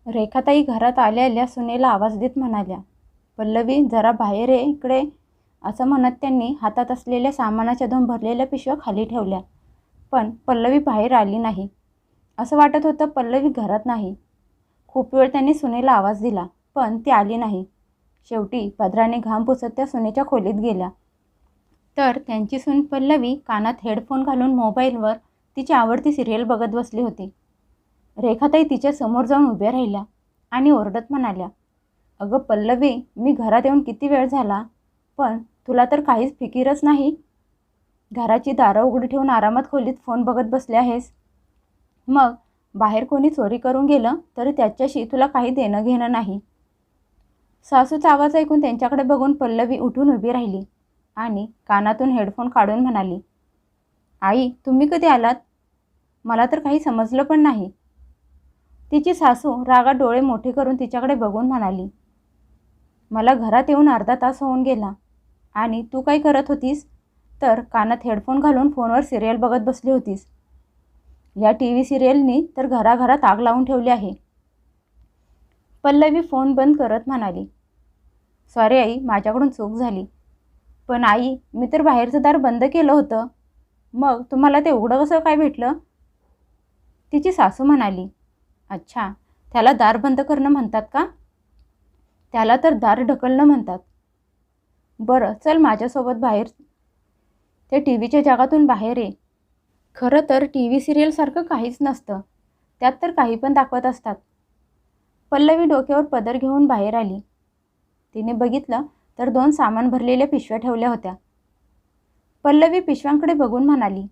रेखाताई घरात आल्या आल्या सुनेला आवाज देत म्हणाल्या, पल्लवी जरा बाहेर ये इकडे. असं म्हणत त्यांनी हातात असलेल्या सामानाच्या 2 भरलेल्या पिशव्या खाली ठेवल्या. पण पल्लवी बाहेर आली नाही. असं वाटत होतं पल्लवी घरात नाही. खूप वेळ त्यांनी सुनेला आवाज दिला, पण ती आली नाही. शेवटी पदराने घाम पुसत त्या सुनेच्या खोलीत गेल्या. तर त्यांची सून पल्लवी कानात हेडफोन घालून मोबाईलवर तिची आवडती सिरियल बघत बसली होती. रेखाताई तिच्या समोर जाऊन उभ्या राहिल्या आणि ओरडत म्हणाल्या, अगं पल्लवी, मी घरात येऊन किती वेळ झाला, पण तुला तर काहीच फिकीरच नाही. घराची दारं उघडी ठेवून आरामात खोलीत फोन बघत बसले आहेस. मग बाहेर कोणी चोरी करून गेलं तरी त्याच्याशी तुला काही देणं घेणं नाही. सासूचा आवाज ऐकून त्यांच्याकडे बघून पल्लवी उठून उभी राहिली आणि कानातून हेडफोन काढून म्हणाली, आई तुम्ही कधी आलात? मला तर काही समजलं पण नाही. तिची सासू रागात डोळे मोठे करून तिच्याकडे बघून म्हणाली, मला घरात येऊन अर्धा तास होऊन गेला आणि तू काय करत होतीस? तर कानात हेडफोन घालून फोनवर सिरियल बघत बसली होतीस. या टीव्ही सिरियलनी तर घराघरात आग लावून ठेवली आहे. पल्लवी फोन बंद करत म्हणाली, सॉरी आई, माझ्याकडून चूक झाली. पण आई, मी तर बाहेरचं दार बंद केलं होतं. मग तुम्हाला ते उघडं कसं काय भेटलं? तिची सासू म्हणाली, अच्छा, त्याला दार बंद करणं म्हणतात का? त्याला तर दार ढकलणं म्हणतात. बरं चल माझ्यासोबत बाहेर. ते टीव्हीच्या जगातून बाहेर ये. खरं तर टीव्ही सिरियलसारखं काहीच नसतं. त्यात तर काही पण दाखवत असतात. पल्लवी डोक्यावर पदर घेऊन बाहेर आली. तिने बघितलं तर 2 सामान भरलेल्या पिशव्या ठेवल्या होत्या. पल्लवी पिशव्यांकडे बघून म्हणाली,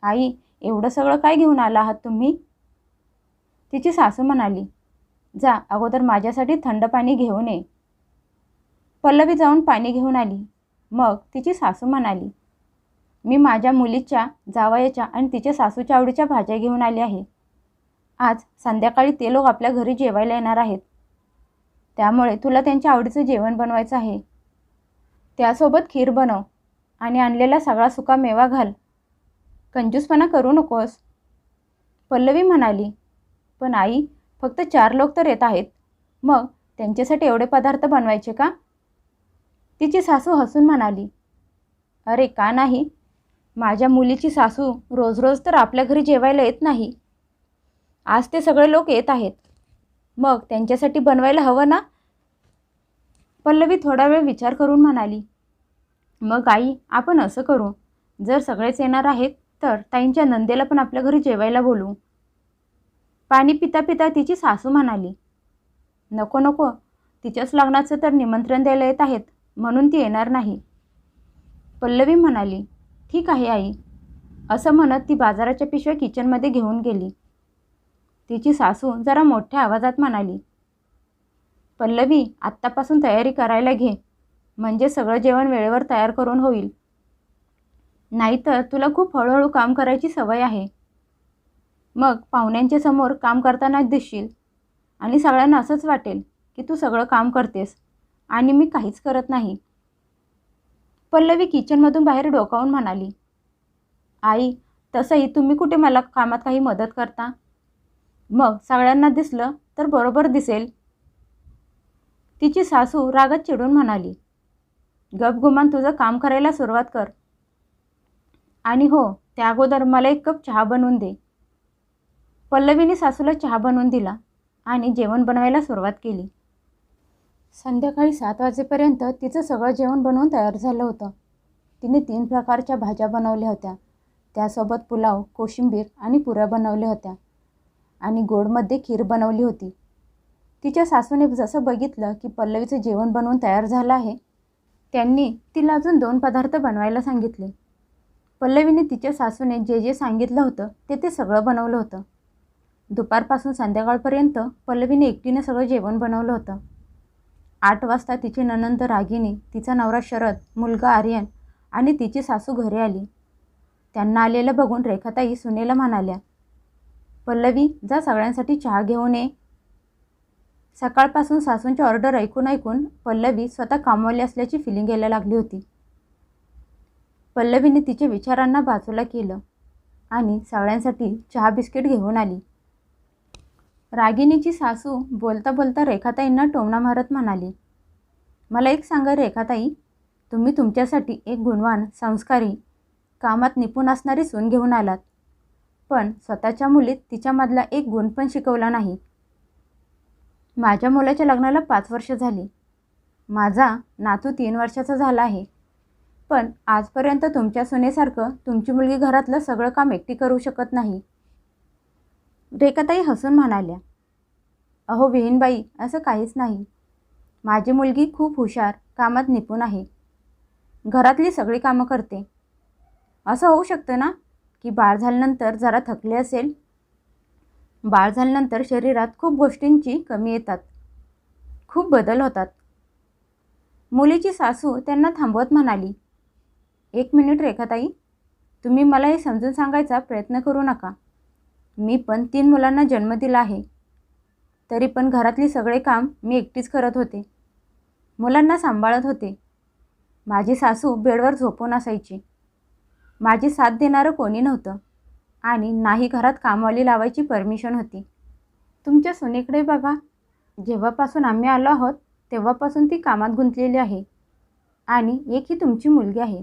आई एवढं सगळं काय घेऊन आला आहात तुम्ही? तिची सासू म्हणाली, जा अगोदर माझ्यासाठी थंड पाणी घेऊन ये. पल्लवी जाऊन पाणी घेऊन आली. मग तिची सासू म्हणाली, मी माझ्या मुलीच्या, जावयाच्या आणि तिच्या सासूच्या आवडीच्या भाज्या घेऊन आली आहे. आज संध्याकाळी ते लोक आपल्या घरी जेवायला येणार आहेत. त्यामुळे तुला त्यांच्या आवडीचं जेवण बनवायचं आहे. त्यासोबत खीर बनव आणि आणलेला सगळा सुका मेवा घाल. कंजूसपणा करू नकोस. पल्लवी म्हणाली, पण आई, फक्त 4 लोक तर येत आहेत. मग त्यांच्यासाठी एवढे पदार्थ बनवायचे का? तिची सासू हसून म्हणाली, अरे का नाही? माझ्या मुलीची सासू रोज रोज तर आपल्या घरी जेवायला येत नाही. आज ते सगळे लोक येत आहेत. मग त्यांच्यासाठी बनवायला हवं ना? पल्लवी थोडा वेळ विचार करून म्हणाली, मग आई, आपण असं करू, जर सगळेच येणार आहेत तर ताईंच्या नंदेला पण आपल्या घरी जेवायला बोलवू. पाणी पिता पिता तिची सासू म्हणाली, नको नको, तिच्याच लग्नाचं तर निमंत्रण द्यायला येत आहेत म्हणून ती येणार नाही. पल्लवी म्हणाली, ठीक आहे आई. असं म्हणत ती बाजाराच्या पिशव्या किचनमध्ये घेऊन गेली. तिची सासू जरा मोठ्या आवाजात म्हणाली, पल्लवी, आत्तापासून तयारी करायला घे, म्हणजे सगळं जेवण वेळेवर तयार करून होईल. नाहीतर तुला खूप हळूहळू काम करायची सवय आहे. मग पाहुण्यांच्या समोर काम करताना दिसशील आणि सगळ्यांना असंच वाटेल की तू सगळं काम करतेस आणि मी काहीच करत नाही. पल्लवी किचनमधून बाहेर डोकावून म्हणाली, आई, तसंही तुम्ही कुठे मला कामात काही मदत करता? मग सगळ्यांना दिसलं तर बरोबर दिसेल. तिची सासू रागात चिडून म्हणाली, गपगुमान तुझं काम करायला सुरुवात कर. आणि हो, त्या अगोदर मला 1 कप चहा बनवून दे. पल्लवीने सासूला चहा बनवून दिला आणि जेवण बनवायला सुरुवात केली. संध्याकाळी 7 वाजेपर्यंत तिचं सगळं जेवण बनवून तयार झालं होतं. तिने 3 प्रकारच्या भाज्या बनवल्या होत्या. त्यासोबत पुलाव, कोशिंबीर आणि पुऱ्या बनवल्या होत्या आणि गोडमध्ये खीर बनवली होती. तिच्या सासूने जसं बघितलं की पल्लवीचं जेवण बनवून तयार झालं आहे, त्यांनी तिला अजून 2 पदार्थ बनवायला सांगितले. पल्लवीने तिच्या सासूने जे जे सांगितलं होतं ते सगळं बनवलं होतं. दुपारपासून संध्याकाळपर्यंत पल्लवीने एकटीने सगळं जेवण बनवलं होतं. 8 वाजता तिची नणंद रागिनी, तिचा नवरा शरद, मुलगा आर्यन आणि तिची सासू घरी आली. त्यांना आलेलं बघून रेखाताई सुनेला म्हणाल्या, पल्लवी, जा सगळ्यांसाठी चहा घेऊन ये. सकाळपासून सासूंची ऑर्डर ऐकून ऐकून पल्लवी स्वतः कामवाली असल्याची फिलिंग यायला लागली होती. पल्लवीने तिच्या विचारांना बाजूला केलं आणि सगळ्यांसाठी चहा बिस्किट घेऊन आली. रागिणीची सासू बोलता बोलता रेखाताईंना टोमणा मारत म्हणाली, मला एक सांगा रेखाताई, तुम्ही तुमच्यासाठी एक गुणवान, संस्कारी, कामात निपुण असणारी सून घेऊन आलात, पण स्वतःच्या मुलीत तिच्यामधला एक गुण पण शिकवला नाही. माझ्या मुलाच्या लग्नाला 5 वर्ष झाली. माझा नातू 3 वर्षाचा झाला आहे. पण आजपर्यंत तुमच्या सुनेसारखं तुमची मुलगी घरातलं सगळं काम एकटी करू शकत नाही. रेखाताई हसून म्हणाल्या, अहो विहीनबाई, असं काहीच नाही. माझी मुलगी खूप हुशार, कामात निपुण आहे. घरातली सगळी कामं करते. असं होऊ शकतं ना की बाळ झाल्यानंतर जरा थकले असेल. बाळ झाल्यानंतर शरीरात खूप गोष्टींची कमी येतात, खूप बदल होतात. मुलीची सासू त्यांना थांबवत म्हणाली, 1 मिनिट रेखाताई, तुम्ही मला हे समजून सांगायचा प्रयत्न करू नका. मी पण 3 मुलांना जन्म दिला आहे. तरी पण घरातली सगळे काम मी एकटीच करत होते. मुलांना सांभाळत होते. माझी सासू बेडवर झोपून असायची. माझी साथ देणारं कोणी नव्हतं आणि नाही घरात कामवाली लावायची परमिशन होती. तुमच्या सुनेकडे बघा, जेव्हापासून आम्ही आलो आहोत तेव्हापासून ती कामात गुंतलेली आहे आणि एक ही तुमची मुलगी आहे.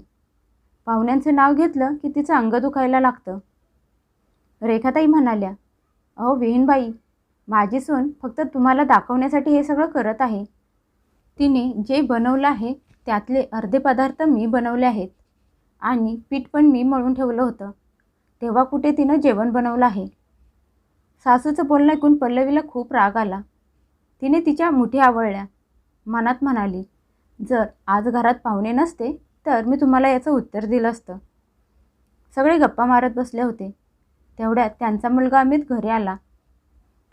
पाहुण्यांचं नाव घेतलं की तिचं अंग दुखायला लागतं. रेखाताई म्हणाल्या, अहो विहीनबाई, माझी सून फक्त तुम्हाला दाखवण्यासाठी हे सगळं करत आहे. तिने जे बनवलं आहे त्यातले अर्धे पदार्थ मी बनवले आहेत आणि पीठ पण मी मळून ठेवलं होतं. तेव्हा कुठे तिनं जेवण बनवलं आहे. सासूचं बोलणं ऐकून पल्लवीला खूप राग आला. तिने तिच्या मुठी आवळल्या. मनात म्हणाली, जर आज घरात पाहुणे नसते तर मी तुम्हाला याचं उत्तर दिलं असतं. सगळे गप्पा मारत बसले होते. तेवढ्यात त्यांचा मुलगा अमित घरी आला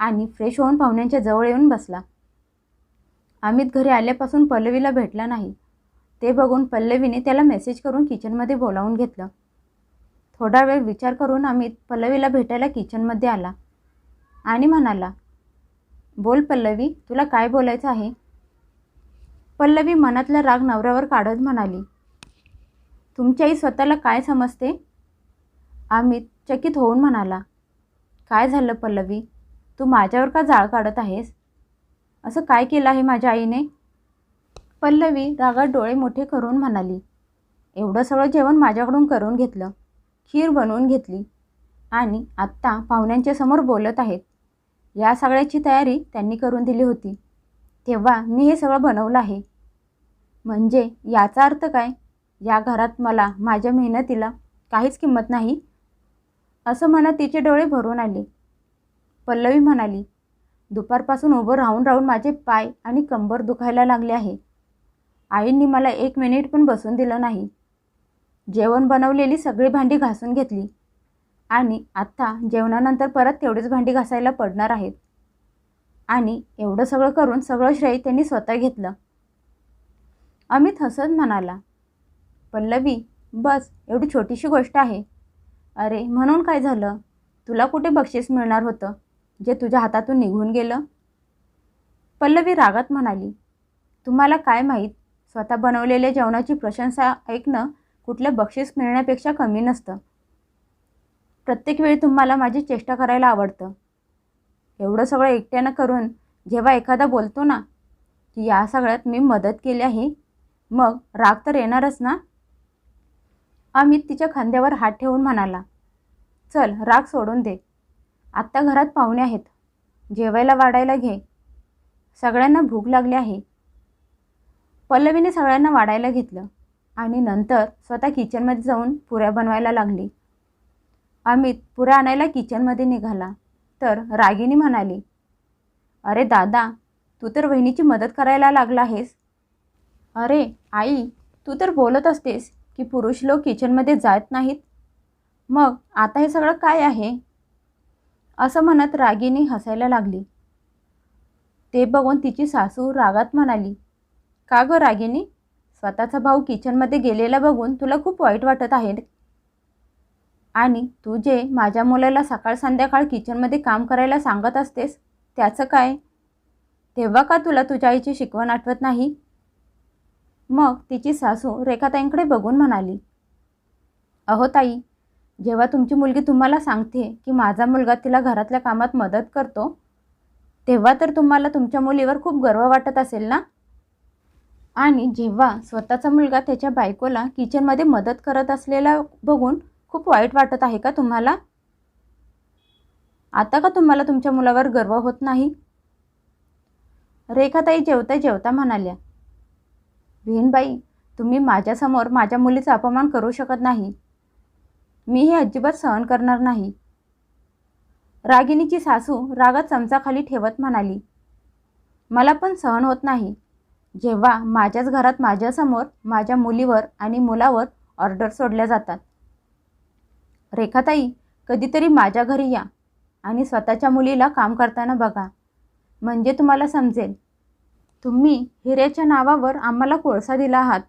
आणि फ्रेश होऊन पाहुण्यांच्या जवळ येऊन बसला. अमित घरी आल्यापासून पल्लवीला भेटला नाही. ते बघून पल्लवीने त्याला मेसेज करून किचनमध्ये बोलावून घेतलं. थोडा वेळ विचार करून अमित पल्लवीला भेटायला किचनमध्ये आला आणि म्हणाला, बोल पल्लवी, तुला काय बोलायचं आहे? पल्लवी मनातला राग नवऱ्यावर काढत म्हणाली, तुमची आई स्वतःला काय समजते? अमित चकित होऊन म्हणाला, काय झालं पल्लवी, तू माझ्यावर का जाळ काढत आहेस? असं काय केलं आहे माझ्या आईने? पल्लवी रागात डोळे मोठे करून म्हणाली, एवढं सगळं जेवण माझ्याकडून करून घेतलं, खीर बनवून घेतली आणि आत्ता पाहुण्यांच्या समोर बोलत आहेत. या सगळ्याची तयारी त्यांनी करून दिली होती, तेव्हा मी हे सगळं बनवलं आहे. म्हणजे याचा अर्थ काय? या घरात मला, माझ्या मेहनतीला काहीच किंमत नाही? असं म्हणत तिचे डोळे भरून आले. पल्लवी म्हणाली, दुपारपासून उभं राहून राहून माझे पाय आणि कंबर दुखायला लागले आहे. आईंनी मला 1 मिनिट पण बसून दिलं नाही. जेवण बनवलेली सगळी भांडी घासून घेतली आणि आत्ता जेवणानंतर परत तेवढीच भांडी घासायला पडणार आहेत. आणि एवढं सगळं करून सगळं श्रेय त्यांनी स्वतः घेतलं. अमित हसत म्हणाला, पल्लवी, बस एवढी छोटीशी गोष्ट आहे. अरे म्हणून काय झालं? तुला कुठे बक्षीस मिळणार होतं जे तुझ्या हातातून निघून गेलं? पल्लवी रागात म्हणाली, तुम्हाला काय माहीत, स्वतः बनवलेल्या जेवणाची प्रशंसा ऐकणं कुठलं बक्षीस मिळण्यापेक्षा कमी नसतं. प्रत्येक वेळी तुम्हाला माझी चेष्टा करायला आवडतं. एवढं सगळं एकट्यानं करून जेव्हा एखादा बोलतो ना की या सगळ्यात मी मदत केली आहे, मग राग तर येणारच ना? अमित तिच्या खांद्यावर हात ठेवून म्हणाला, चल राग सोडून दे. आत्ता घरात पाहुणे आहेत, जेवायला वाढायला घे. सगळ्यांना भूक लागली आहे. पल्लवीने सगळ्यांना वाढायला घेतलं आणि नंतर स्वतः किचनमध्ये जाऊन पुऱ्या बनवायला लागली. अमित पुऱ्या आणायला किचनमध्ये निघाला तर रागिनी म्हणाली, अरे दादा, तू तर वहिनीची मदत करायला लागला आहेस. अरे आई, तू तर बोलत असतेस की पुरुष लोक किचनमध्ये जात नाहीत, मग आता हे सगळं काय आहे? असं म्हणत रागिनी हसायला लागली. ते बघून तिची सासू रागात म्हणाली, का गं रागिनी, स्वतःचा भाऊ किचनमध्ये गेलेला बघून तुला खूप वाईट वाटत आहे? आणि तू जे माझ्या मुलाला सकाळ संध्याकाळ किचनमध्ये काम करायला सांगत असतेस त्याचं काय? तेव्हा का तुला तुझ्या आईची शिकवण आठवत नाही? मग तिची सासू रेखाताईंकडे बघून म्हणाली, अहो ताई, जेव्हा तुमची मुलगी तुम्हाला सांगते की माझा मुलगा तिला घरातल्या कामात मदत करतो, तेव्हा तर तुम्हाला तुमच्या मुलीवर खूप गर्व वाटत असेल ना? आणि जेव्हा स्वतःचा मुलगा त्याच्या बायकोला किचनमध्ये मदत करत असलेला बघून खूप वाईट वाटत आहे का तुम्हाला? आता का तुम्हाला तुमच्या मुलावर गर्व होत नाही? रेखाताई जेवता जेवता म्हणाल्या, बहीणबाई, तुम्ही माझ्यासमोर माझ्या मुलीचा अपमान करू शकत नाही. मी हे अजिबात सहन करणार नाही. रागिणीची सासू रागात चमचा खाली ठेवत म्हणाली, मला पण सहन होत नाही जेव्हा माझ्याच घरात माझ्यासमोर माझ्या मुलीवर आणि मुलावर ऑर्डर सोडल्या जातात. रेखाताई, कधीतरी माझ्या घरी या आणि स्वतःच्या मुलीला काम करताना बघा, म्हणजे तुम्हाला समजेल. तुम्ही हिऱ्याच्या नावावर आम्हाला कोळसा दिला आहात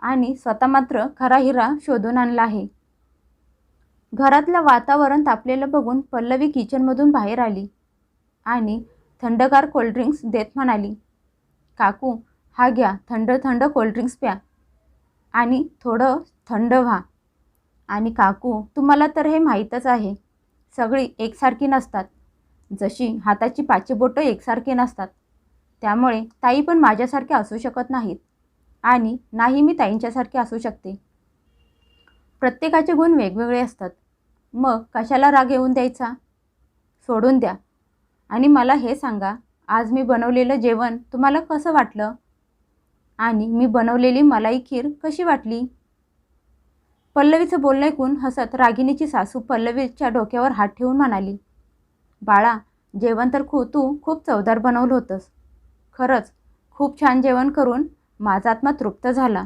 आणि स्वतः मात्र खरा हिरा शोधून आणला आहे. घरातलं वातावरण तापलेलं बघून पल्लवी किचनमधून बाहेर आली आणि थंडगार कोल्ड्रिंक्स देत म्हणाली, काकू, हा घ्या, थंड थंड कोल्ड्रिंक्स प्या आणि थोडं थंड व्हा. आणि काकू, तुम्हाला तर हे माहीतच आहे, सगळी एकसारखी नसतात. जशी हाताची पाची बोटं एकसारखी नसतात, त्यामुळे ताई पण माझ्यासारखे असू शकत नाहीत आणि नाही मी ताईंच्यासारखे असू शकते. प्रत्येकाचे गुण वेगवेगळे असतात. मग कशाला राग येऊन द्यायचा? सोडून द्या. आणि मला हे सांगा, आज मी बनवलेलं जेवण तुम्हाला कसं वाटलं? आणि मी बनवलेली मलाई खीर कशी वाटली? पल्लवीचं बोलणं ऐकून हसत रागिणीची सासू पल्लवीच्या डोक्यावर हात ठेवून म्हणाली, बाळा, जेवण तर तू खूप चवदार बनवलं होतंस. खरंच खूप छान जेवण करून माझा आत्मा तृप्त झाला.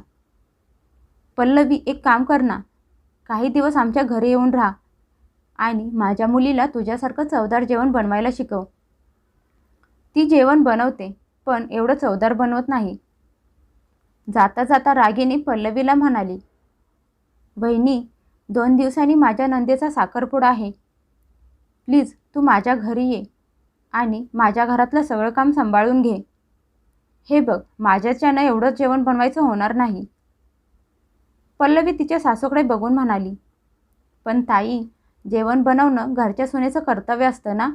पल्लवी, एक काम कर ना, काही दिवस आमच्या घरी येऊन राहा आणि माझ्या मुलीला तुझ्यासारखं चवदार जेवण बनवायला शिकव. ती जेवण बनवते, पण एवढं चवदार बनवत नाही. जाता जाता रागिणी पल्लवीला म्हणाली, बहिणी, 2 दिवसांनी माझ्या नंदेचा साखरपुडा आहे. प्लीज तू माझ्या घरी ये आणि माझ्या घरातलं सगळं काम सांभाळून घे. हे बघ, माझ्याच्यानं एवढंच जेवण बनवायचं होणार नाही. पल्लवी तिच्या सासूकडे बघून म्हणाली, पण ताई, जेवण बनवणं घरच्या सुनेचं कर्तव्य असतं ना,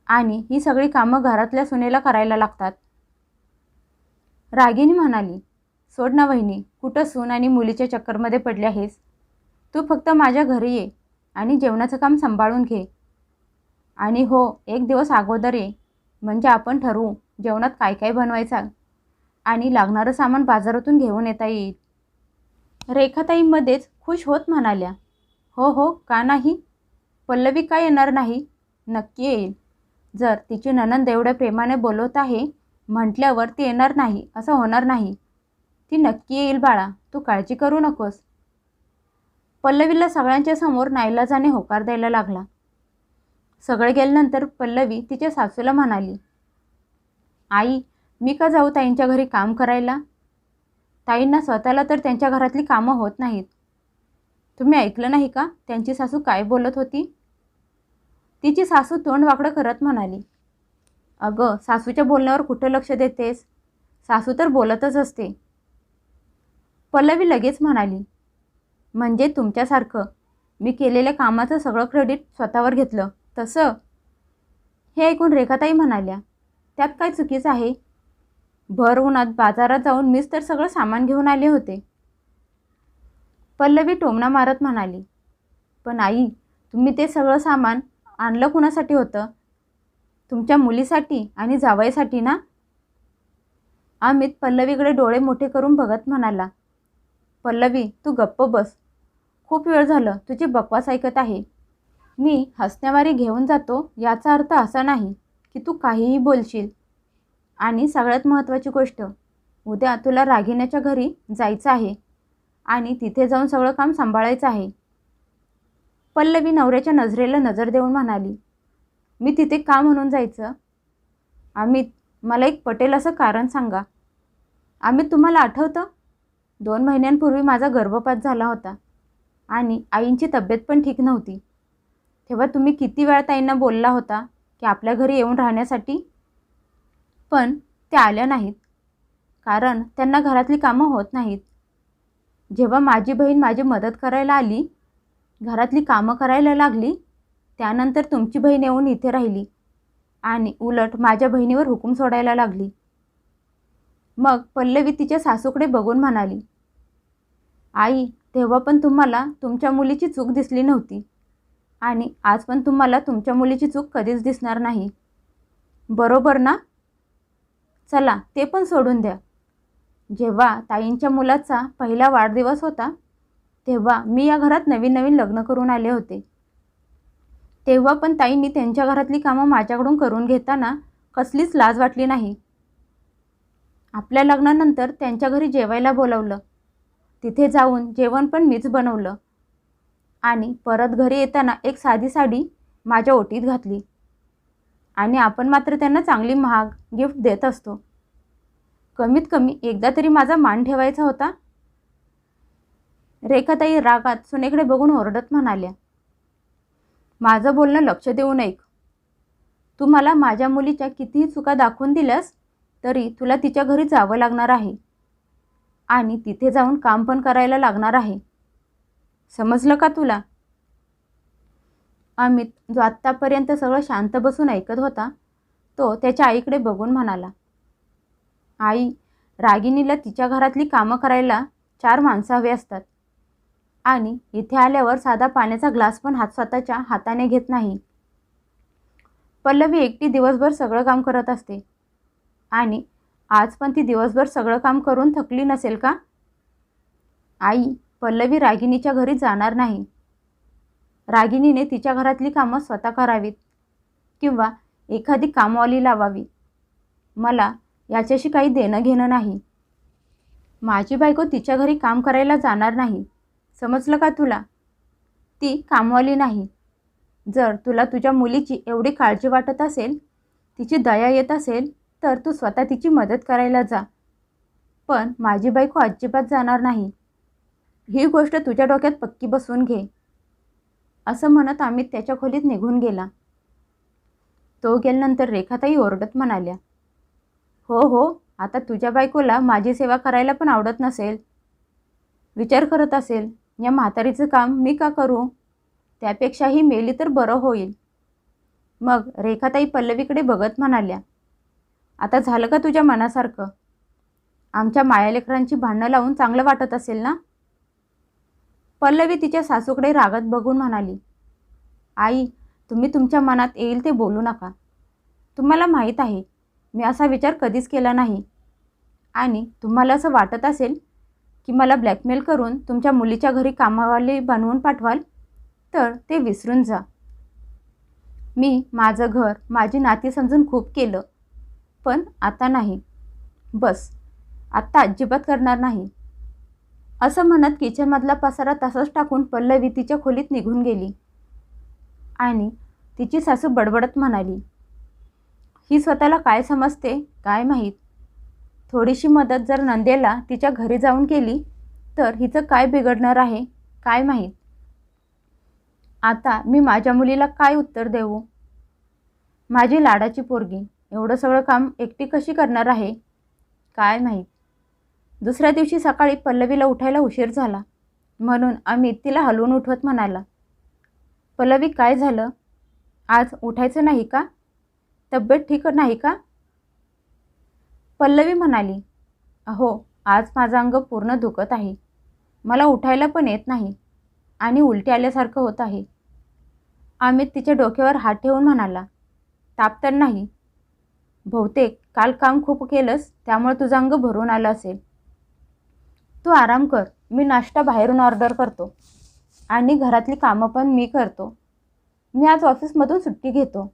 आणि ही सगळी कामं घरातल्या सुनेला करायला लागतात. रागिणी म्हणाली, सोड ना वहिनी, कुठं सून आणि मुलीच्या चक्करमध्ये पडली आहेस? तू फक्त माझ्या घरी ये आणि जेवणाचं काम सांभाळून घे. आणि हो, एक दिवस अगोदर ये, म्हणजे आपण ठरवू जेवणात काय काय बनवायचं आणि लागणारं सामान बाजारातून घेऊन येता येईल. रेखाताई मध्येच खुश होत म्हणाल्या, हो हो, का नाही? पल्लवी का येणार नाही? नक्की येईल. जर तिची नणंद एवढ्या प्रेमाने बोलवत आहे म्हटल्यावर ती येणार नाही असं होणार नाही. ती नक्की येईल बाळा, तू काळजी करू नकोस. पल्लवीला सगळ्यांच्या समोर नाईलाजाने होकार द्यायला लागला. सगळे गेल्यानंतर पल्लवी तिच्या सासूला म्हणाली, आई, मी का जाऊ ताईंच्या घरी काम करायला? ताईंना स्वतःला तर त्यांच्या घरातली कामं होत नाहीत. तुम्ही ऐकलं नाही का त्यांची सासू काय बोलत होती? तिची सासू तोंड वाकडं करत म्हणाली, अगं, सासूच्या बोलण्यावर कुठं लक्ष देतेस? सासू तर बोलतच असते. पल्लवी लगेच म्हणाली, म्हणजे तुमच्यासारखं मी केलेल्या कामाचं सगळं क्रेडिट स्वतःवर घेतलं तसं? हे ऐकून रेखाताई म्हणाल्या, त्यात काय चुकीचं आहे? भर उन्हात बाजारात जाऊन मीच तर सगळं सामान घेऊन आले होते. पल्लवी टोमणा मारत म्हणाली, पण आई, तुम्ही ते सगळं सामान आणलं कुणासाठी होतं? तुमच्या मुलीसाठी आणि जावयासाठी ना? अमित पल्लवीकडे डोळे मोठे करून बघत म्हणाला, पल्लवी, तू गप्प बस. खूप वेळ झालं तुझी बकवास ऐकत आहे. मी हसण्यावारी घेऊन जातो याचा अर्थ असा नाही की तू काहीही बोलशील. आणि सगळ्यात महत्त्वाची गोष्ट, उद्या तुला रागिण्याच्या घरी जायचं आहे आणि तिथे जाऊन सगळं काम सांभाळायचं आहे. पल्लवी नवऱ्याच्या नजरेला नजर देऊन म्हणाली, मी तिथे का म्हणून जायचं? अमित, मला एक पटेल असं कारण सांगा. अमित, तुम्हाला आठवतं 2 महिन्यांपूर्वी माझा गर्भपात झाला होता आणि आईंची तब्येत पण ठीक नव्हती. तेव्हा तुम्ही किती वेळा ताईंना बोलला होता की आपल्या घरी येऊन राहण्यासाठी, पण त्या आल्या नाहीत कारण त्यांना घरातली कामं होत नाहीत. जेव्हा माझी बहीण माझी मदत करायला आली, घरातली कामं करायला लागली, त्यानंतर तुमची बहीण येऊन इथे राहिली आणि उलट माझ्या बहिणीवर हुकूम सोडायला लागली. मग पल्लवी तिच्या सासूकडे बघून म्हणाली, आई, तेव्हा पण तुम्हाला तुमच्या मुलीची चूक दिसली नव्हती आणि आज पण तुम्हाला तुमच्या मुलीची चूक कधीच दिसणार नाही. बरोबर ना? चला ते पण सोडून द्या. जेव्हा ताईंच्या मुलाचा पहिला वाढदिवस होता तेव्हा मी या घरात नवीन नवीन लग्न करून आले होते. तेव्हा पण ताईंनी त्यांच्या घरातली कामं माझ्याकडून करून घेताना कसलीच लाज वाटली नाही. आपल्या लग्नानंतर त्यांच्या घरी जेवायला बोलावलं. तिथे जाऊन जेवण पण मीच बनवलं आणि परत घरी येताना एक साधी साडी माझ्या ओटीत घातली आणि आपण मात्र त्यांना चांगली महाग गिफ्ट देत असतो. कमीत कमी एकदा तरी माझा मान ठेवायचा होता. रेखाताई रागात सुनेकडे बघून ओरडत म्हणाल्या, माझं बोलणं लक्ष देऊन ऐक. तू मला माझ्या मुलीच्या कितीही चुका दाखवून दिल्यास तरी तुला तिच्या घरी जावं लागणार आहे आणि तिथे जाऊन काम पण करायला लागणार आहे. समजलं का तुला? अमित, जो आत्तापर्यंत सगळं शांत बसून ऐकत होता, तो त्याच्या आईकडे बघून म्हणाला, आई, रागिणीला तिच्या घरातली कामं करायला 4 माणसं हवी असतात आणि इथे आल्यावर साधा पाण्याचा ग्लास पण स्वतःच्या हाताने घेत नाही. पल्लवी एकटी दिवसभर सगळं काम करत असते आणि आज पण ती दिवसभर सगळं काम करून थकली नसेल का? आई, पल्लवी रागिणीच्या घरी जाणार नाही. रागिणीने तिच्या घरातली कामं स्वतः करावीत किंवा एखादी कामवाली लावावी. मला याच्याशी काही देणं घेणं नाही. माझी बायको तिच्या घरी काम करायला जाणार नाही. समजलं का तुला? ती कामवाली नाही. जर तुला तुझ्या मुलीची एवढी काळजी वाटत असेल, तिची दया येत असेल, तर तू स्वतः तिची मदत करायला जा. पण माझी बायको अजिबात जाणार नाही. ही गोष्ट तुझ्या डोक्यात पक्की बसवून घे. असं म्हणत अमित त्याच्या खोलीत निघून गेला. तो गेल्यानंतर रेखाताई ओरडत म्हणाल्या, हो, आता तुझ्या बायकोला माझी सेवा करायला पण आवडत नसेल. विचार करत असेल, या म्हातारीचं काम मी का करू? त्यापेक्षाही मेली तर बरं होईल. मग रेखाताई पल्लवीकडे बघत म्हणाल्या, आता झालं का तुझ्या मनासारखं? आमच्या मायालेकरांची भांडणं लावून चांगलं वाटत असेल ना? पल्लवी तिच्या सासूकडे रागात बघून म्हणाली, आई, तुम्ही तुमच्या मनात येईल ते बोलू नका. तुम्हाला माहीत आहे मी असा विचार कधीच केला नाही आणि तुम्हाला असं वाटत असेल की मला ब्लॅकमेल करून तुमच्या मुलीच्या घरी कामावाली बनवून पाठवाल तर ते विसरून जा. मी माझं घर, माझी नाती समजून खूप केलं, पण आता नाही. बस, आत्ता अजिबात करणार नाही. असं म्हणत किचनमधला पसारा तसाच टाकून पल्लवी तिच्या खोलीत निघून गेली आणि तिची सासू बडबडत म्हणाली, ही स्वतःला काय समजते काय माहीत. थोडीशी मदत जर नंदेला तिच्या घरी जाऊन केली तर हिचं काय बिघडणार आहे काय माहीत. आता मी माझ्या मुलीला काय उत्तर देऊ? माझी लाडाची पोरगी एवढं सगळं काम एकटी कशी करणार आहे काय माहीत. दुसऱ्या दिवशी सकाळी पल्लवीला उठायला उशीर झाला म्हणून अमित तिला हलवून उठवत म्हणाला, पल्लवी, काय झालं? आज उठायचं नाही का? तब्येत ठीक नाही का? पल्लवी म्हणाली, अहो, आज माझं अंग पूर्ण दुखत आहे. मला उठायला पण येत नाही आणि उलटी आल्यासारखं होत आहे. अमित तिच्या डोक्यावर हात ठेवून म्हणाला, ताप तर नाही? बहुतेक काल काम खूप केलंस त्यामुळे तुझं अंग भरून आलं असेल. तू आराम कर, मी नाश्ता बाहेरून ऑर्डर करतो आणि घरातली कामं पण मी करतो. मी आज ऑफिसमधून सुट्टी घेतो.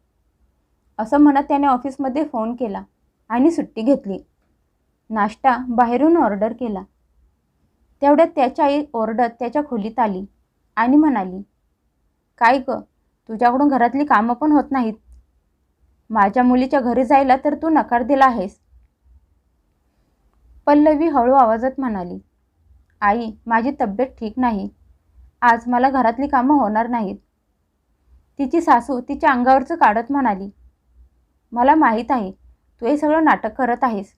असं म्हणत त्याने ऑफिसमध्ये फोन केला आणि सुट्टी घेतली. नाश्ता बाहेरून ऑर्डर केला. तेवढ्यात त्याची आई ओरडत त्याच्या खोलीत आली आणि म्हणाली, काय गं, तुझ्याकडून घरातली कामं पण होत नाहीत. माझ्या मुलीच्या घरी जायला तर तू नकार दिला आहेस. पल्लवी हळू आवाजात म्हणाली, आई, माझी तब्येत ठीक नाही. आज मला घरातली कामं होणार नाहीत. तिची सासू तिच्या अंगावरचं काढत म्हणाली, मला माहीत आहे तू हे सगळं नाटक करत आहेस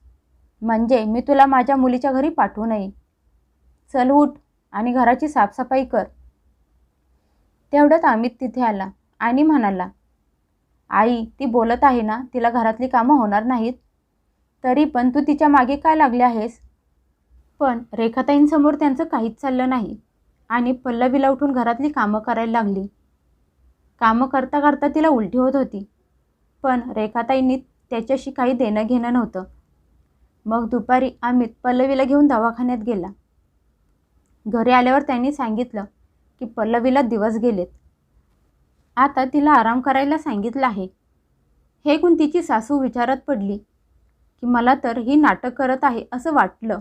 म्हणजे मी तुला माझ्या मुलीच्या घरी पाठवू नये. चल उठ आणि घराची साफसफाई कर. तेवढ्यात अमित तिथे आला आणि म्हणाला, आई, ती बोलत आहे ना, तिला घरातली कामं होणार नाहीत. तरी पण तू तिच्या मागे काय लागले आहेस? पण रेखाताईंसमोर त्यांचं काहीच चाललं नाही आणि पल्लवीला उठून घरातली कामं करायला लागली. कामं करता करता तिला उलटी होत होती. पण रेखाताईंनी त्याच्याशी काही देणं घेणं नव्हतं. मग दुपारी अमित पल्लवीला घेऊन दवाखान्यात गेला. घरी आल्यावर त्यांनी सांगितलं की पल्लवीला दिवस गेलेत. आता तिला आराम करायला सांगितलं आहे. हे ऐकून तिची सासू विचारात पडली की मला तर ही नाटक करत आहे असं वाटलं,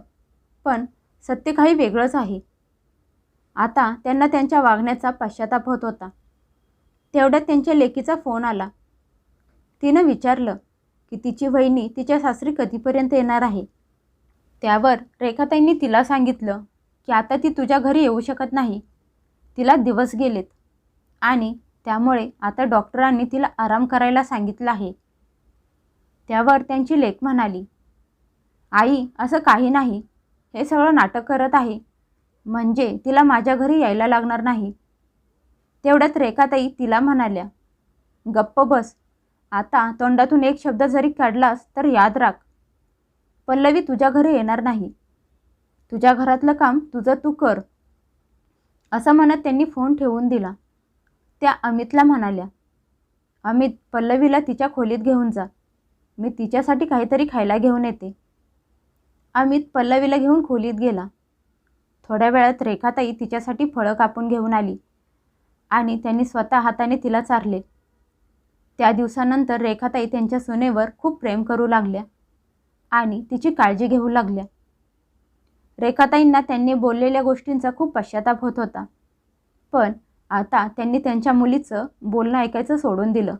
पण सत्य काही वेगळंच आहे. आता त्यांना त्यांच्या वागण्याचा पश्चाताप होत होता. तेवढ्यात त्यांच्या लेकीचा फोन आला. तिनं विचारलं की तिची वहिनी तिच्या सासरी कधीपर्यंत येणार आहे. त्यावर रेखाताईंनी तिला सांगितलं की आता ती तुझ्या घरी येऊ शकत नाही. तिला दिवस गेलेत आणि त्यामुळे आता डॉक्टरांनी तिला आराम करायला सांगितलं आहे. त्यावर त्यांची लेक म्हणाली, आई, असं काही नाही. हे सगळं नाटक करत आहे. म्हणजे तिला माझ्या घरी यायला लागणार नाही. तेवढ्यात रेखाताई तिला म्हणाल्या, गप्प बस. आता तोंडातून एक शब्द जरी काढलास तर याद राख, पल्लवी तुझ्या घरी येणार नाही. तुझ्या घरातलं काम तुझं तू कर. असं म्हणत त्यांनी फोन ठेवून दिला. त्या अमितला म्हणाल्या, अमित, पल्लवीला तिच्या खोलीत घेऊन जा. मी तिच्यासाठी काहीतरी खायला घेऊन येते. अमित पल्लवीला घेऊन खोलीत गेला. थोड्या वेळात रेखाताई तिच्यासाठी फळं कापून घेऊन आली आणि त्यांनी स्वतः हाताने तिला चारले. त्या दिवसानंतर रेखाताई त्यांच्या सुनेवर खूप प्रेम करू लागल्या आणि तिची काळजी घेऊ लागल्या. रेखाताईंना त्यांनी बोललेल्या गोष्टींचा खूप पश्चाताप होत होता. पण आता त्यांनी त्यांच्या मुलीचं बोलणं ऐकायचं सोडून दिलं.